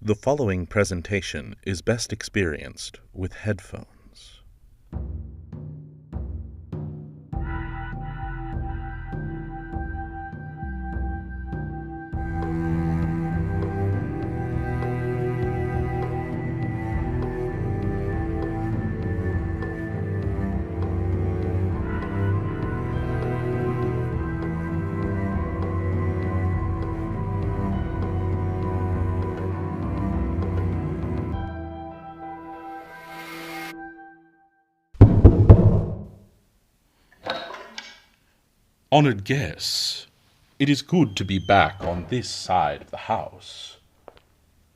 The following presentation is best experienced with headphones. Honored guests, it is good to be back on this side of the house.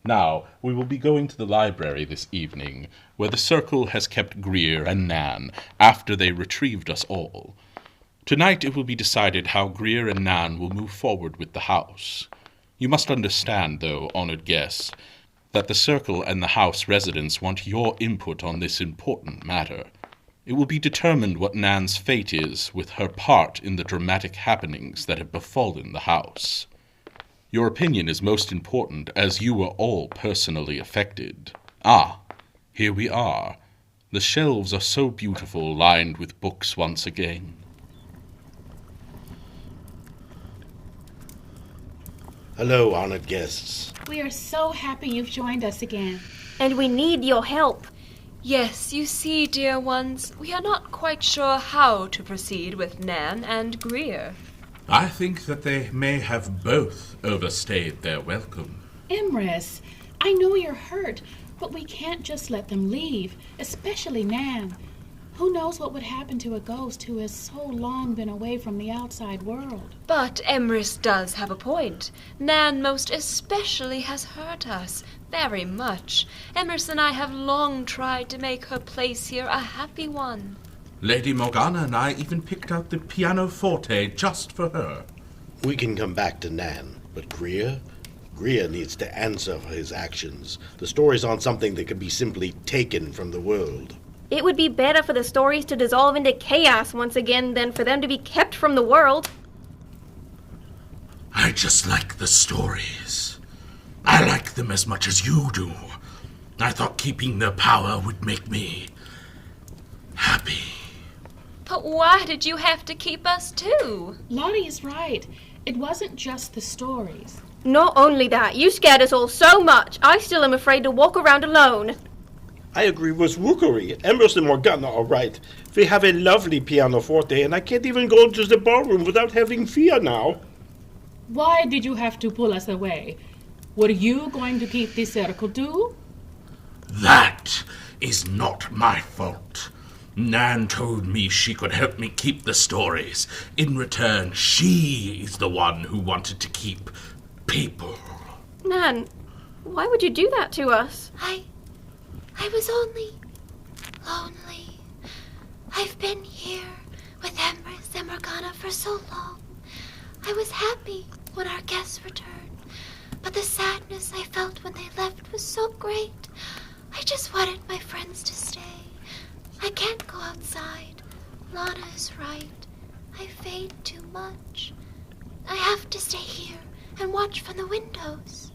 Now, we will be going to the library this evening, where the Circle has kept Greer and Nan after they retrieved us all. Tonight it will be decided how Greer and Nan will move forward with the house. You must understand, though, honored guests, that the Circle and the house residents want your input on this important matter. It will be determined what Nan's fate is with her part in the dramatic happenings that have befallen the house. Your opinion is most important, as you were all personally affected. Ah, here we are. The shelves are so beautiful, lined with books once again. Hello, honored guests. We are so happy you've joined us again. And we need your help. Yes, you see, dear ones, we are not quite sure how to proceed with Nan and Greer. I think that they may have both overstayed their welcome. Emrys, I know you're hurt, but we can't just let them leave, especially Nan. Who knows what would happen to a ghost who has so long been away from the outside world? But Emrys does have a point. Nan most especially has hurt us very much. Emrys and I have long tried to make her place here a happy one. Lady Morgana and I even picked out the pianoforte just for her. We can come back to Nan, but Greer needs to answer for his actions. The stories aren't something that can be simply taken from the world. It would be better for the stories to dissolve into chaos once again than for them to be kept from the world. I just like the stories. I like them as much as you do. I thought keeping their power would make me happy. But why did you have to keep us too? Lottie is right. It wasn't just the stories. Not only that, you scared us all so much, I still am afraid to walk around alone. I agree with Rookery. Emrys and Morgana are right. They have a lovely pianoforte, and I can't even go into the ballroom without having fear now. Why did you have to pull us away? Were you going to keep the circle too? That is not my fault. Nan told me she could help me keep the stories. In return, she is the one who wanted to keep people. Nan, why would you do that to us? I was only lonely. I've been here with Emrys and Morgana for so long. I was happy when our guests returned, but the sadness I felt when they left was so great. I just wanted my friends to stay. I can't go outside. Lana is right. I fade too much. I have to stay here and watch from the windows.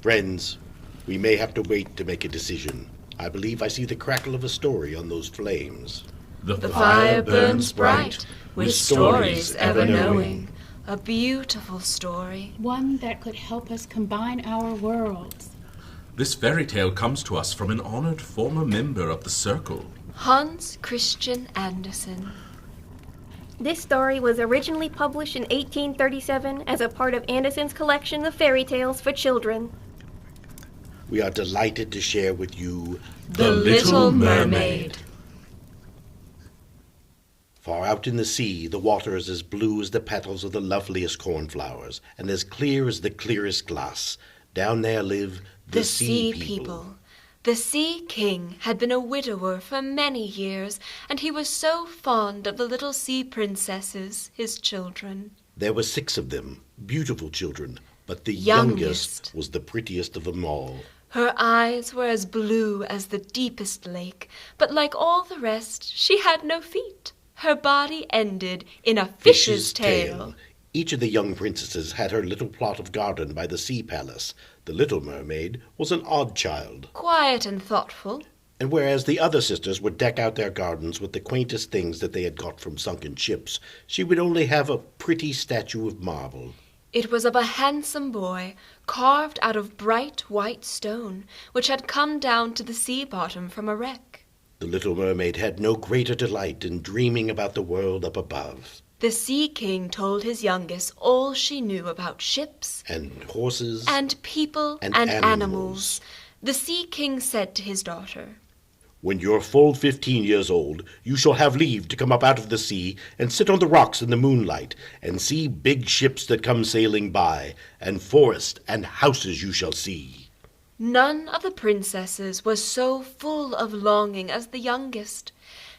Friends, we may have to wait to make a decision. I believe I see the crackle of a story on those flames. The fire burns bright, with stories ever knowing. A beautiful story. One that could help us combine our worlds. This fairy tale comes to us from an honored former member of the Circle. Hans Christian Andersen. This story was originally published in 1837 as a part of Andersen's collection of fairy tales for children. We are delighted to share with you The Little Mermaid. Far out in the sea, the water is as blue as the petals of the loveliest cornflowers, and as clear as the clearest glass. Down there live the sea people. The Sea King had been a widower for many years, and he was so fond of the little sea princesses, his children. There were 6 of them, beautiful children, but the Youngest. youngest was the prettiest of them all. Her eyes were as blue as the deepest lake, but like all the rest, she had no feet. Her body ended in a fish's tail. Each of the young princesses had her little plot of garden by the sea palace. The little mermaid was an odd child, Quiet and thoughtful. and whereas the other sisters would deck out their gardens with the quaintest things that they had got from sunken ships, she would only have a pretty statue of marble. It was of a handsome boy, carved out of bright white stone, which had come down to the sea bottom from a wreck. The little mermaid had no greater delight in dreaming about the world up above, The Sea King told his youngest all she knew about ships and horses, and people And and animals. animals. The Sea King said to his daughter, "When you're full 15 years old, you shall have leave to come up out of the sea and sit on the rocks in the moonlight and see big ships that come sailing by, and forest and houses you shall see." None of the princesses was so full of longing as the youngest.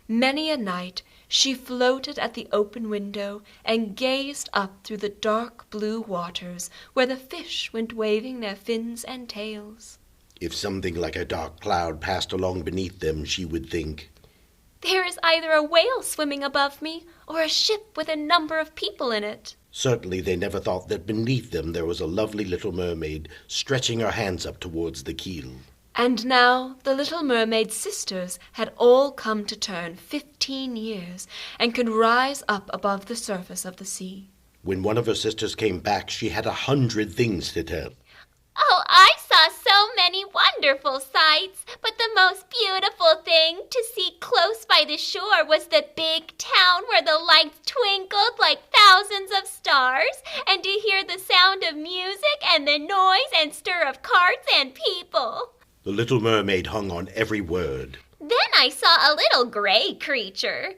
Many a night she floated at the open window and gazed up through the dark blue waters where the fish went waving their fins and tails. If something like a dark cloud passed along beneath them, she would think, There is either a whale swimming above me or a ship with a number of people in it. certainly they never thought that beneath them there was a lovely little mermaid stretching her hands up towards the keel. And now the little mermaid's sisters had all come to turn 15 years and could rise up above the surface of the sea. When one of her sisters came back, she had 100 things to tell. Oh, I saw so many wonderful sights, but the most beautiful thing to see close by the shore was the big town where the lights twinkled like thousands of stars, and to hear the sound of music and the noise and stir of carts and people. The little mermaid hung on every word. Then I saw a little gray creature,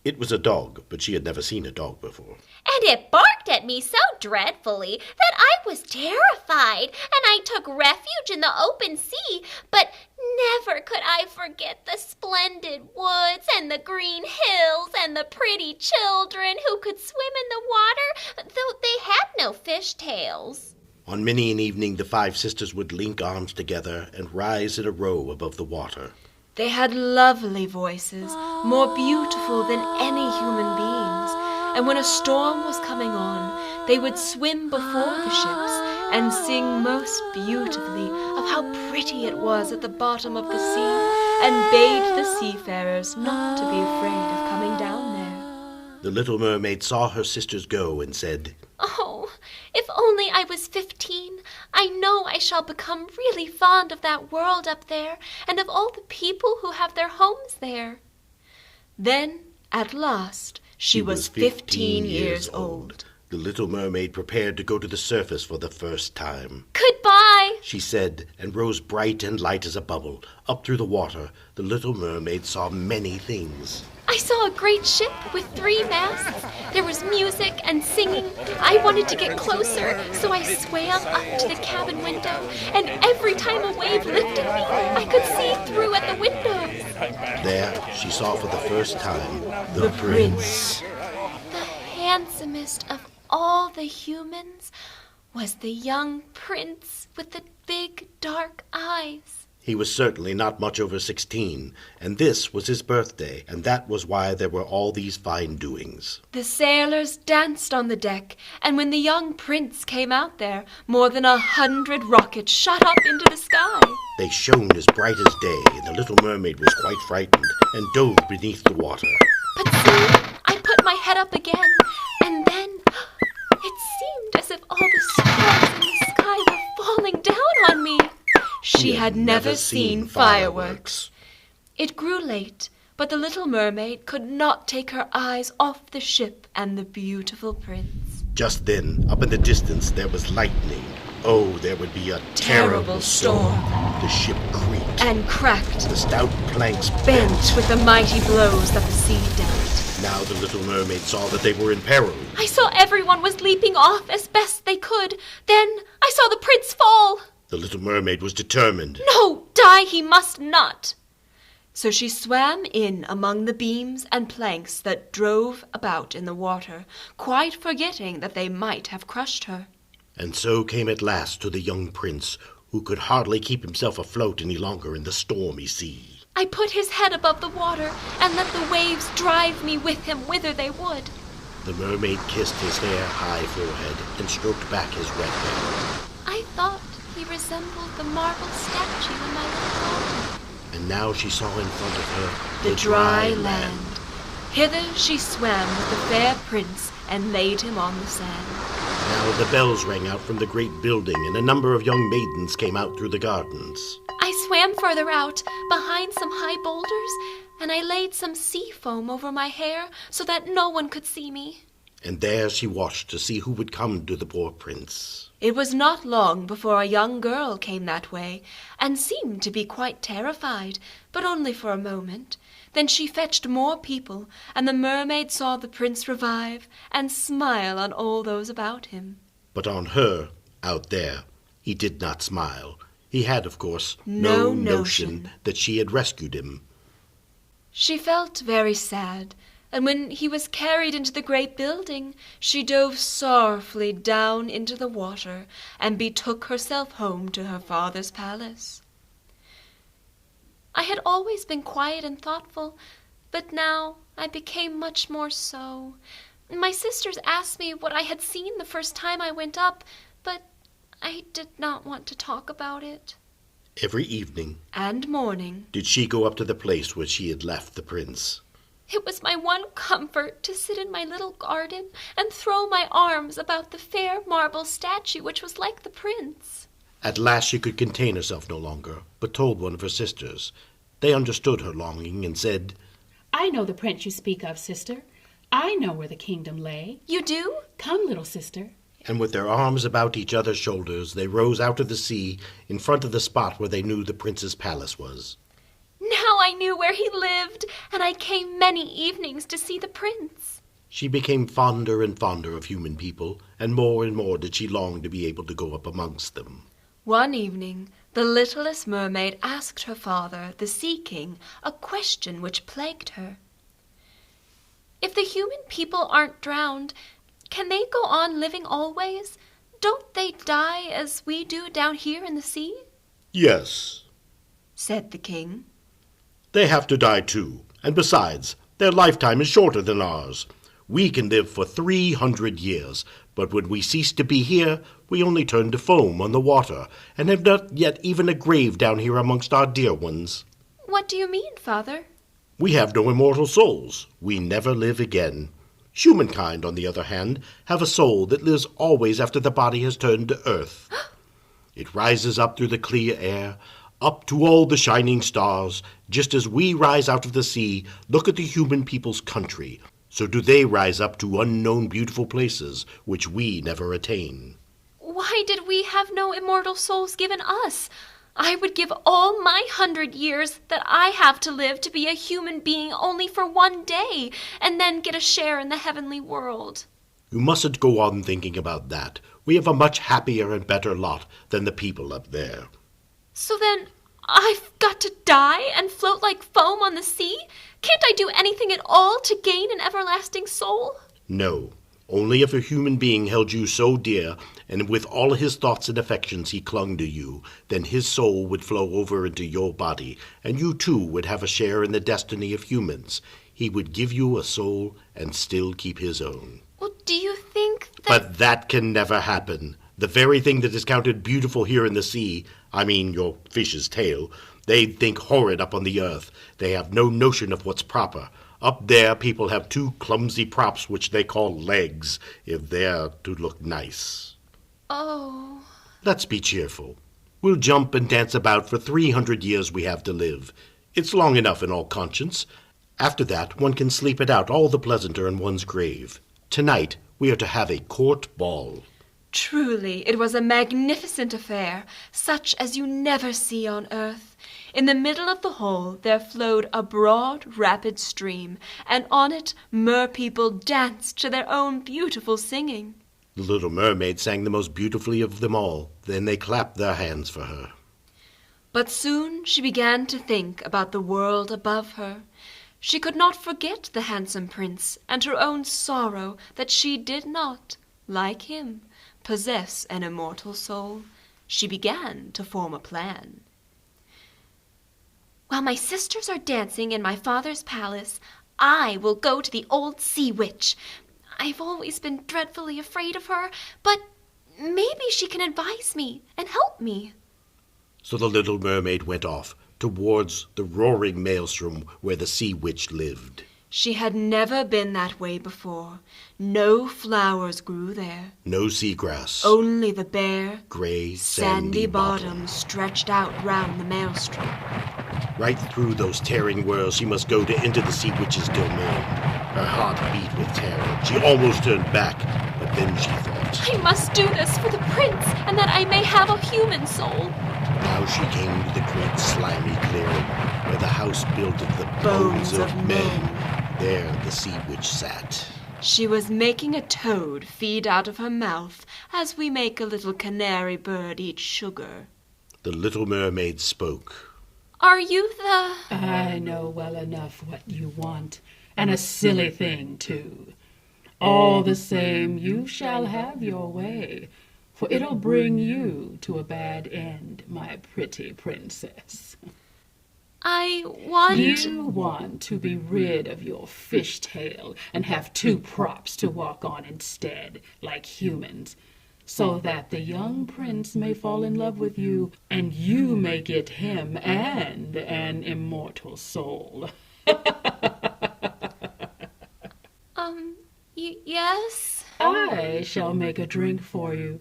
It was a dog, but she had never seen a dog before. and it barked at me so dreadfully that I was terrified, and I took refuge in the open sea. But never could I forget the splendid woods and the green hills and the pretty children who could swim in the water, though they had no fish tails. On many an evening, the 5 sisters would link arms together and rise in a row above the water. They had lovely voices, more beautiful than any human beings, and when a storm was coming on, they would swim before the ships and sing most beautifully of how pretty it was at the bottom of the sea, and bade the seafarers not to be afraid of coming down there. The little mermaid saw her sisters go and said, Oh, if only I was 15. I know I shall become really fond of that world up there and of all the people who have their homes there. Then, at last, she was 15 years old. The little mermaid prepared to go to the surface for the first time. Goodbye. She said, and rose bright and light as a bubble. Up through the water, the little mermaid saw many things. I saw a great ship with 3 masts. There was music and singing. I wanted to get closer, so I swam up to the cabin window, and every time a wave lifted me, I could see through at the windows. There, she saw for the first time The prince. The handsomest of all the humans was the young prince with the big dark eyes. He was certainly not much over 16, and this was his birthday, and that was why there were all these fine doings. The sailors danced on the deck, and when the young prince came out there, more than 100 rockets shot up into the sky. They shone as bright as day, and the little mermaid was quite frightened and dove beneath the water. But soon I put my head up again, and then it seemed as if all the stars in the sky were falling down on me. She had never seen fireworks. It grew late, but the little mermaid could not take her eyes off the ship and the beautiful prince. Just then, up in the distance, there was lightning. Oh, there would be a terrible storm. The ship creaked, And cracked, the stout planks bent with the mighty blows that the sea dealt. Now the little mermaid saw that they were in peril. I saw everyone was leaping off as best they could. Then I saw the prince fall. The little mermaid was determined. No, die he must not. So she swam in among the beams and planks that drove about in the water, quite forgetting that they might have crushed her. And so came at last to the young prince, who could hardly keep himself afloat any longer in the stormy sea. I put his head above the water and let the waves drive me with him whither they would. The mermaid kissed his hair-high forehead and stroked back his red hair. I thought he resembled the marble statue in my little garden. And now she saw in front of her The dry land. Hither she swam with the fair prince and laid him on the sand. Now the bells rang out from the great building, and a number of young maidens came out through the gardens. I swam further out, behind some high boulders, and I laid some sea foam over my hair so that no one could see me. And there she watched to see who would come to the poor prince. It was not long before a young girl came that way, and seemed to be quite terrified, but only for a moment. Then she fetched more people, and the mermaid saw the prince revive and smile on all those about him. But on her, out there, he did not smile. He had, of course, No no notion notion. that she had rescued him. She felt very sad, and when he was carried into the great building, she dove sorrowfully down into the water and betook herself home to her father's palace. I had always been quiet and thoughtful, but now I became much more so. My sisters asked me what I had seen the first time I went up, but I did not want to talk about it. Every evening And morning, did she go up to the place where she had left the prince. It was my one comfort to sit in my little garden and throw my arms about the fair marble statue which was like the prince. At last she could contain herself no longer, but told one of her sisters. They understood her longing and said, I know the prince you speak of, sister. I know where the kingdom lay. You do? Come, little sister. and with their arms about each other's shoulders, they rose out of the sea in front of the spot where they knew the prince's palace was. Now I knew where he lived, and I came many evenings to see the prince. She became fonder and fonder of human people, and more did she long to be able to go up amongst them. One evening, the littlest mermaid asked her father, the Sea King, a question which plagued her. If the human people aren't drowned, can they go on living always? Don't they die as we do down here in the sea? Yes, said the king. they have to die too, and besides, their lifetime is shorter than ours. We can live for 300 years, but when we cease to be here, we only turn to foam on the water, and have not yet even a grave down here amongst our dear ones. What do you mean, Father? We have no immortal souls. We never live again. Humankind, on the other hand, have a soul that lives always after the body has turned to earth. It rises up through the clear air, up to all the shining stars, just as we rise out of the sea, look at the human people's country. So do they rise up to unknown beautiful places, which we never attain. Why did we have no immortal souls given us? I would give all my 100 years that I have to live to be a human being only for one day, and then get a share in the heavenly world. You mustn't go on thinking about that. We have a much happier and better lot than the people up there. So then, I've got to die and float like foam on the sea? Can't I do anything at all to gain an everlasting soul? No, only if a human being held you so dear, and with all his thoughts and affections he clung to you, then his soul would flow over into your body, and you too would have a share in the destiny of humans. He would give you a soul and still keep his own. Well, do you think that... But that can never happen. The very thing that is counted beautiful here in the sea, I mean your fish's tail, they'd think horrid up on the earth. They have no notion of what's proper. Up there people have two clumsy props which they call legs, if they're to look nice. Oh... Let's be cheerful. We'll jump and dance about for 300 years we have to live. It's long enough in all conscience. After that, one can sleep it out all the pleasanter in one's grave. Tonight, we are to have a court ball. Truly, it was a magnificent affair, such as you never see on earth. In the middle of the hall there flowed a broad, rapid stream, and on it mer-people danced to their own beautiful singing. The little mermaid sang the most beautifully of them all. Then they clapped their hands for her. But soon she began to think about the world above her. She could not forget the handsome prince and her own sorrow that she did not, like him, possess an immortal soul. She began to form a plan. While my sisters are dancing in my father's palace, I will go to the old sea witch. I've always been dreadfully afraid of her, but maybe she can advise me and help me. So the little mermaid went off towards the roaring maelstrom where the sea witch lived. She had never been that way before. No flowers grew there. No seagrass. Only the bare, Gray, sandy bottom stretched out round the maelstrom. Right through those tearing whirls she must go to enter the sea witch's domain. Her heart beat with terror. She almost turned back, but then she thought, I must do this for the prince, and that I may have a human soul. Now she came to the great slimy clearing, where the house built of the bones of men. There the sea witch sat. She was making a toad feed out of her mouth, as we make a little canary bird eat sugar. The little mermaid spoke. Are you the... I know well enough what you want, and a silly thing, too. All the same, you shall have your way, for it'll bring you to a bad end, my pretty princess. I want... You want to be rid of your fishtail and have two props to walk on instead, like humans, so that the young prince may fall in love with you, and you may get him and an immortal soul. Yes? I shall make a drink for you,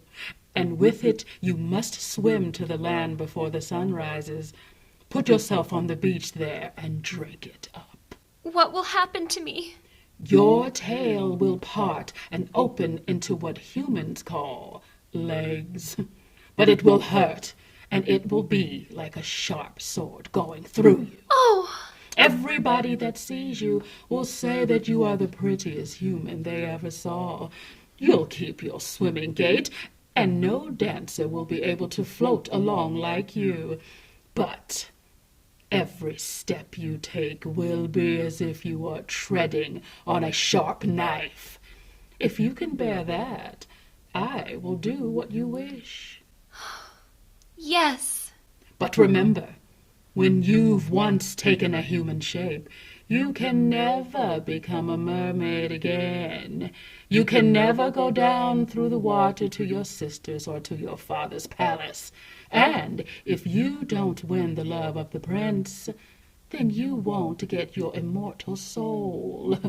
and with it you must swim to the land before the sun rises. Put yourself on the beach there and drink it up. What will happen to me? Your tail will part and open into what humans call legs. But it will hurt, and it will be like a sharp sword going through you. Oh! Everybody that sees you will say that you are the prettiest human they ever saw. You'll keep your swimming gait, and no dancer will be able to float along like you. But every step you take will be as if you are treading on a sharp knife. If you can bear that, I will do what you wish. Yes. But remember, when you've once taken a human shape, you can never become a mermaid again. You can never go down through the water to your sister's or to your father's palace. And if you don't win the love of the prince, then you won't get your immortal soul.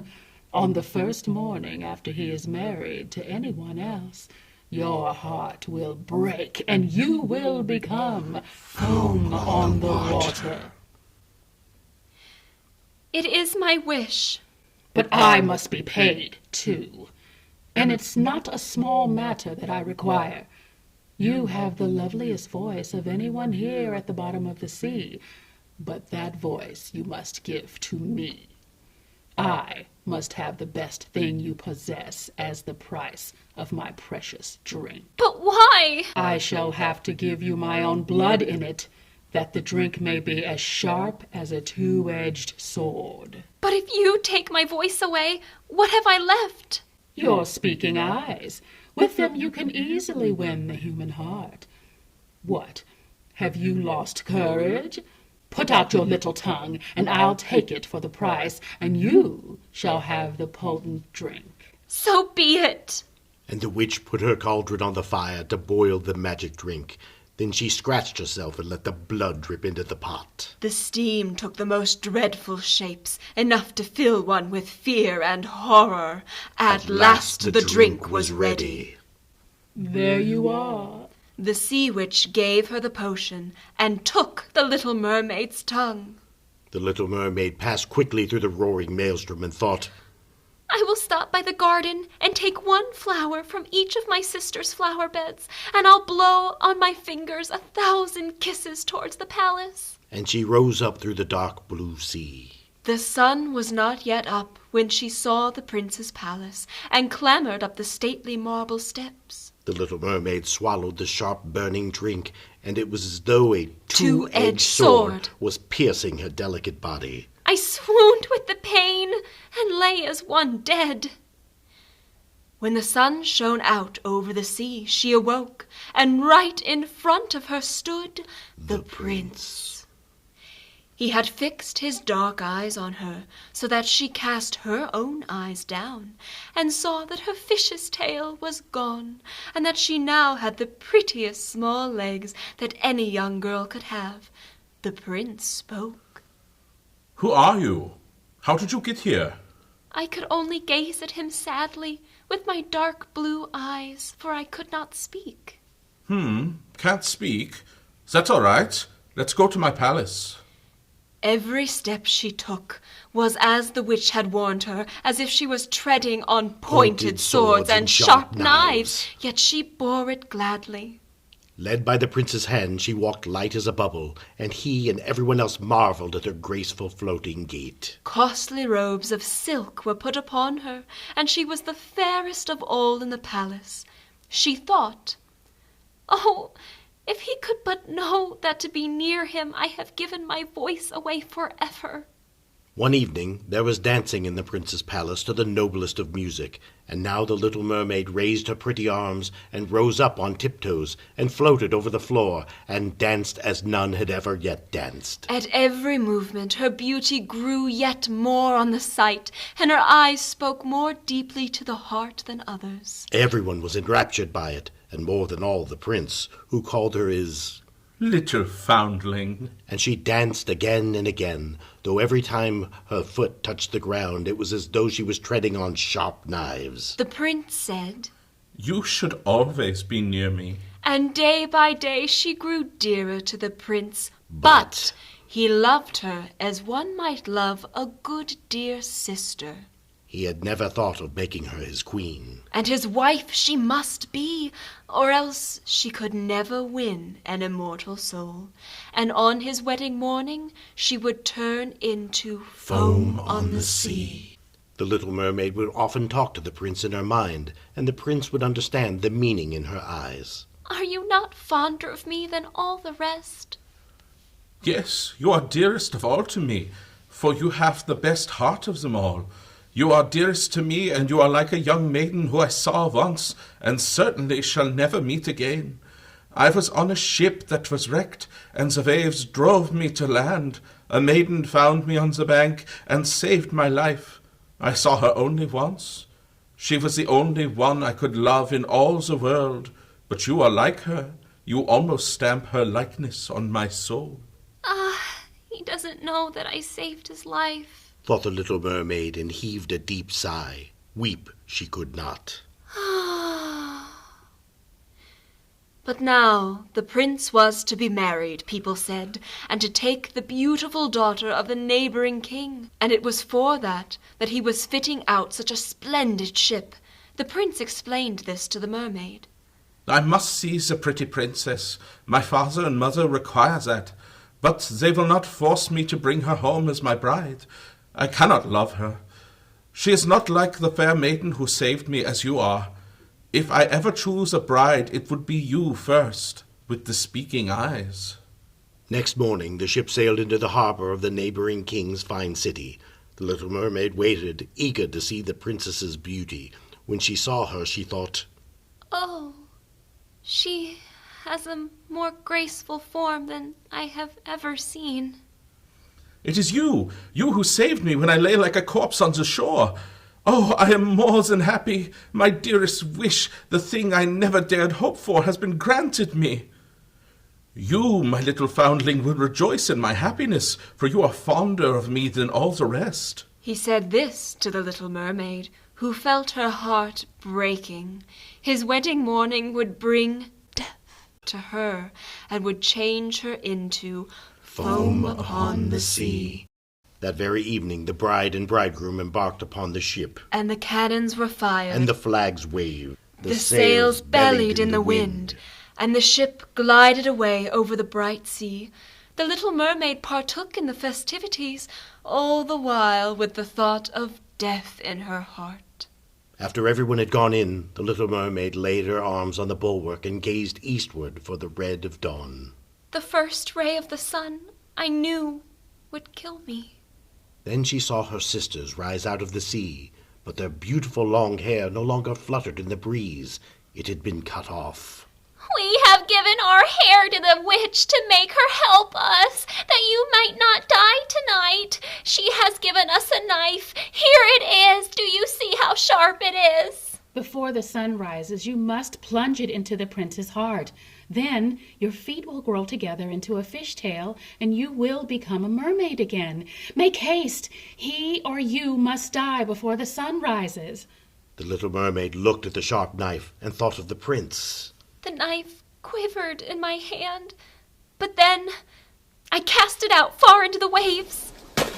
On the first morning after he is married to anyone else, your heart will break, and you will become foam on the water. It is my wish. But I must be paid, too. And it's not a small matter that I require. You have the loveliest voice of anyone here at the bottom of the sea, but that voice you must give to me. I must have the best thing you possess as the price of my precious drink. But why? I shall have to give you my own blood in it, that the drink may be as sharp as a two-edged sword. But if you take my voice away, what have I left? Your speaking eyes. With them you can easily win the human heart. What, have you lost courage? Put out your little tongue, and I'll take it for the price, and you shall have the potent drink. So be it. And the witch put her cauldron on the fire to boil the magic drink. Then she scratched herself and let the blood drip into the pot. The steam took the most dreadful shapes, enough to fill one with fear and horror. At last the drink was ready. There you are. The sea witch gave her the potion and took the little mermaid's tongue. The little mermaid passed quickly through the roaring maelstrom and thought, I will stop by the garden and take one flower from each of my sister's flower beds, and I'll blow on my fingers 1,000 kisses towards the palace. And she rose up through the dark blue sea. The sun was not yet up when she saw the prince's palace and clambered up the stately marble steps. The little mermaid swallowed the sharp burning drink, and it was as though a two-edged sword was piercing her delicate body. I swooned with the pain and lay as one dead. When the sun shone out over the sea, she awoke, and right in front of her stood the prince. He had fixed his dark eyes on her, so that she cast her own eyes down, and saw that her fish's tail was gone, and that she now had the prettiest small legs that any young girl could have. The prince spoke. Who are you? How did you get here? I could only gaze at him sadly with my dark blue eyes, for I could not speak. Can't speak? That's all right. Let's go to my palace. Every step she took was as the witch had warned her, as if she was treading on pointed swords and sharp knives, yet she bore it gladly. Led by the prince's hand, she walked light as a bubble, and he and everyone else marveled at her graceful floating gait. Costly robes of silk were put upon her, and she was the fairest of all in the palace. She thought, "Oh, if he could but know that to be near him I have given my voice away forever." One evening there was dancing in the prince's palace to the noblest of music, and now the little mermaid raised her pretty arms and rose up on tiptoes and floated over the floor and danced as none had ever yet danced. At every movement her beauty grew yet more on the sight, and her eyes spoke more deeply to the heart than others. Everyone was enraptured by it, and more than all the prince, who called her his Little foundling. and she danced again and again, though every time her foot touched the ground it was as though she was treading on sharp knives. The prince said, You should always be near me. and day by day she grew dearer to the prince, but he loved her as one might love a good dear sister. He had never thought of making her his queen. And his wife she must be, or else she could never win an immortal soul. And on his wedding morning she would turn into foam on the sea. The little mermaid would often talk to the prince in her mind, and the prince would understand the meaning in her eyes. Are you not fonder of me than all the rest? Yes, you are dearest of all to me, for you have the best heart of them all. You are dearest to me, and you are like a young maiden who I saw once, and certainly shall never meet again. I was on a ship that was wrecked, and the waves drove me to land. A maiden found me on the bank, and saved my life. I saw her only once. She was the only one I could love in all the world. But you are like her. You almost stamp her likeness on my soul. He doesn't know that I saved his life. Thought the little mermaid, and heaved a deep sigh. Weep she could not. But now the prince was to be married, people said, and to take the beautiful daughter of the neighboring king. And it was for that he was fitting out such a splendid ship. The prince explained this to the mermaid. I must see the pretty princess. My father and mother require that. But they will not force me to bring her home as my bride. I cannot love her. She is not like the fair maiden who saved me as you are. If I ever choose a bride, it would be you first, with the speaking eyes. Next morning the ship sailed into the harbor of the neighboring king's fine city. The little mermaid waited, eager to see the princess's beauty. When she saw her, she thought, Oh, she has a more graceful form than I have ever seen. It is you who saved me when I lay like a corpse on the shore. Oh, I am more than happy. My dearest wish, the thing I never dared hope for, has been granted me. You, my little foundling, will rejoice in my happiness, for you are fonder of me than all the rest. He said this to the little mermaid, who felt her heart breaking. His wedding morning would bring death to her, and would change her into foam upon the sea. That very evening the bride and bridegroom embarked upon the ship, And the cannons were fired, and the flags waved. the sails bellied in the wind, and the ship glided away over the bright sea. The little mermaid partook in the festivities, all the while with the thought of death in her heart. After everyone had gone in, the little mermaid laid her arms on the bulwark and gazed eastward for the red of dawn. The first ray of the sun, I knew, would kill me. Then she saw her sisters rise out of the sea, but their beautiful long hair no longer fluttered in the breeze. It had been cut off. We have given our hair to the witch to make her help us, that you might not die before the sun rises, you must plunge it into the prince's heart. Then your feet will grow together into a fishtail, and you will become a mermaid again. Make haste! He or you must die before the sun rises. The little mermaid looked at the sharp knife and thought of the prince. The knife quivered in my hand, but then I cast it out far into the waves.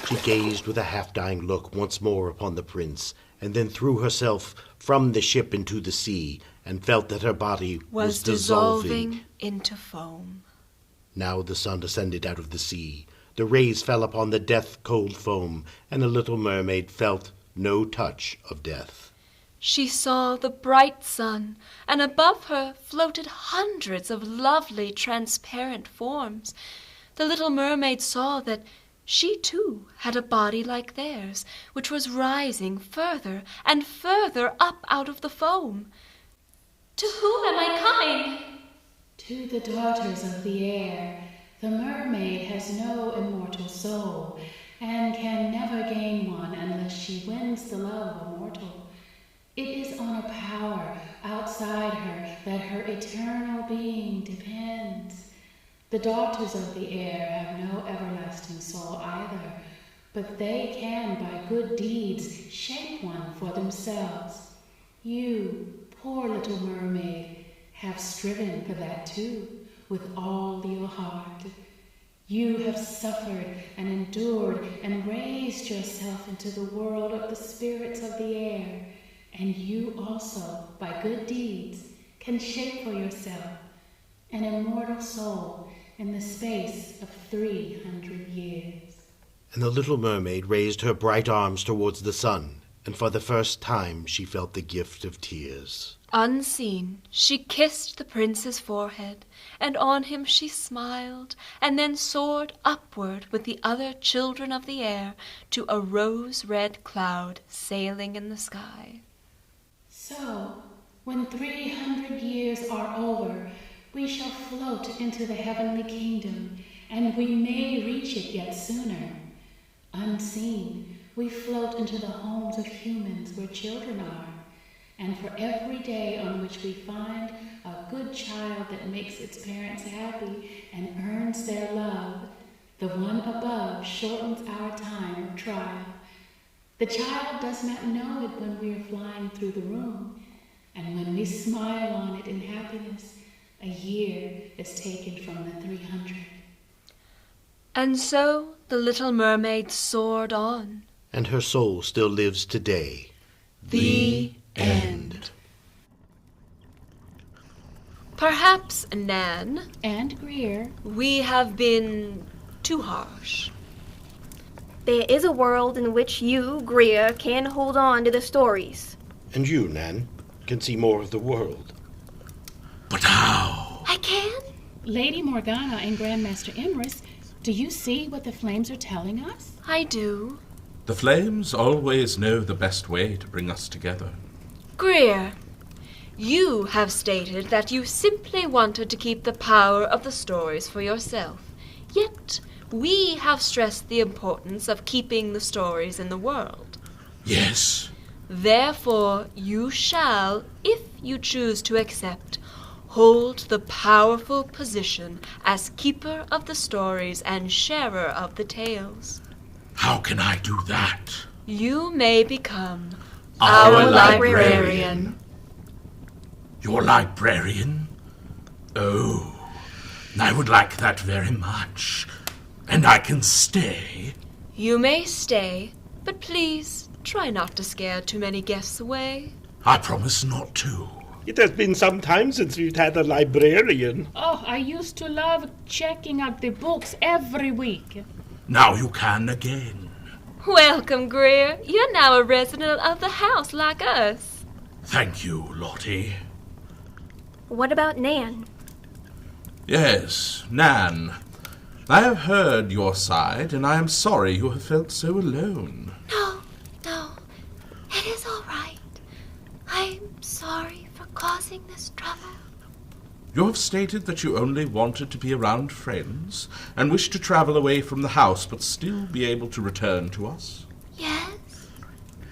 She gazed with a half-dying look once more upon the prince, and then threw herself from the ship into the sea, and felt that her body was dissolving into foam. Now the sun descended out of the sea. The rays fell upon the death-cold foam, and the little mermaid felt no touch of death. She saw the bright sun, and above her floated hundreds of lovely transparent forms. The little mermaid saw that she too had a body like theirs, which was rising further and further up out of the foam. To whom am I coming? To the daughters of the air. The mermaid has no immortal soul, and can never gain one unless she wins the love of a mortal. It is on a power outside her that her eternal being depends. The daughters of the air have no everlasting soul either, but they can by good deeds shape one for themselves. You, poor little mermaid, have striven for that too, with all your heart. You have suffered and endured and raised yourself into the world of the spirits of the air, and you also, by good deeds, can shape for yourself an immortal soul in the space of 300 years. And the little mermaid raised her bright arms towards the sun, and for the first time she felt the gift of tears. Unseen, she kissed the prince's forehead, and on him she smiled, and then soared upward with the other children of the air to a rose-red cloud sailing in the sky. So, when 300 years are over, we shall float into the heavenly kingdom, and we may reach it yet sooner. Unseen, we float into the homes of humans where children are, and for every day on which we find a good child that makes its parents happy and earns their love, the one above shortens our time of trial. The child does not know it when we are flying through the room, and when we smile on it in happiness, a year is taken from the 300. And so the little mermaid soared on. And her soul still lives today. The end. Perhaps, Nan, And Greer, we have been too harsh. There is a world in which you, Greer, can hold on to the stories. And you, Nan, can see more of the world. But how? I can? Lady Morgana, and Grandmaster Imris, do you see what the flames are telling us? I do. The flames always know the best way to bring us together. Greer, you have stated that you simply wanted to keep the power of the stories for yourself. Yet, we have stressed the importance of keeping the stories in the world. Yes. Therefore, you shall, if you choose to accept, hold the powerful position as keeper of the stories and sharer of the tales. How can I do that? You may become Our librarian. Your librarian? Oh, I would like that very much. And I can stay. You may stay, but please try not to scare too many guests away. I promise not to. It has been some time since we've had a librarian. Oh, I used to love checking out the books every week. Now you can again. Welcome, Greer. You're now a resident of the house like us. Thank you, Lottie. What about Nan? Yes, Nan. I have heard your side, and I am sorry you have felt so alone. No. It is all right. I'm sorry for causing this trouble. You have stated that you only wanted to be around friends, and wished to travel away from the house, but still be able to return to us. Yes?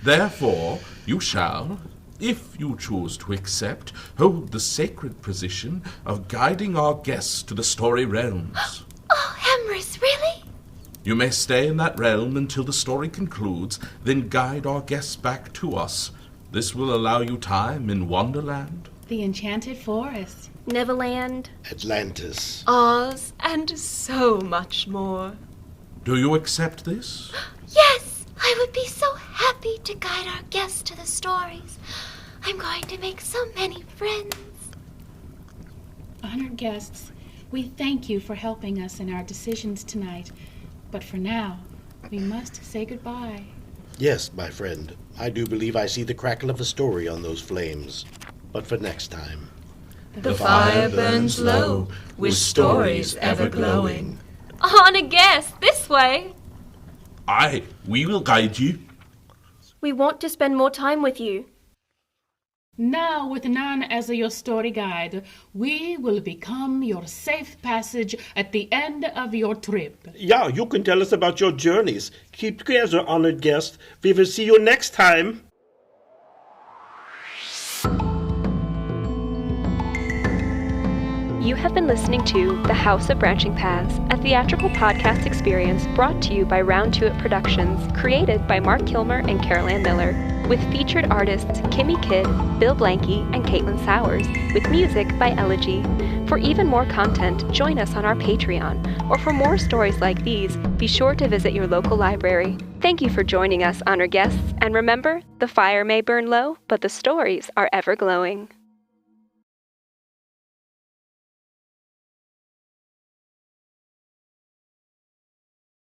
Therefore, you shall, if you choose to accept, hold the sacred position of guiding our guests to the story realms. Oh, Emrys, really? You may stay in that realm until the story concludes, then guide our guests back to us. This will allow you time in Wonderland, The Enchanted Forest, Neverland. Atlantis. Oz, and so much more. Do you accept this? Yes, I would be so happy to guide our guests to the stories. I'm going to make so many friends. Honored guests, we thank you for helping us in our decisions tonight. But for now, we must say goodbye. Yes, my friend, I do believe I see the crackle of a story on those flames. But for next time. The fire burns low, with stories ever glowing. Honored guests, this way. Aye, we will guide you. We want to spend more time with you. Now, with Nan as your story guide, we will become your safe passage at the end of your trip. Yeah, you can tell us about your journeys. Keep together, honored guest. We will see you next time. You have been listening to The House of Branching Paths, a theatrical podcast experience brought to you by Round Two It Productions, created by Mark Kilmer and Carol Ann Miller, with featured artists Kimmy Kidd, Bill Blanky, and Caitlin Sowers, with music by Elegy. For even more content, join us on our Patreon, or for more stories like these, be sure to visit your local library. Thank you for joining us, honored guests, and remember, the fire may burn low, but the stories are ever glowing.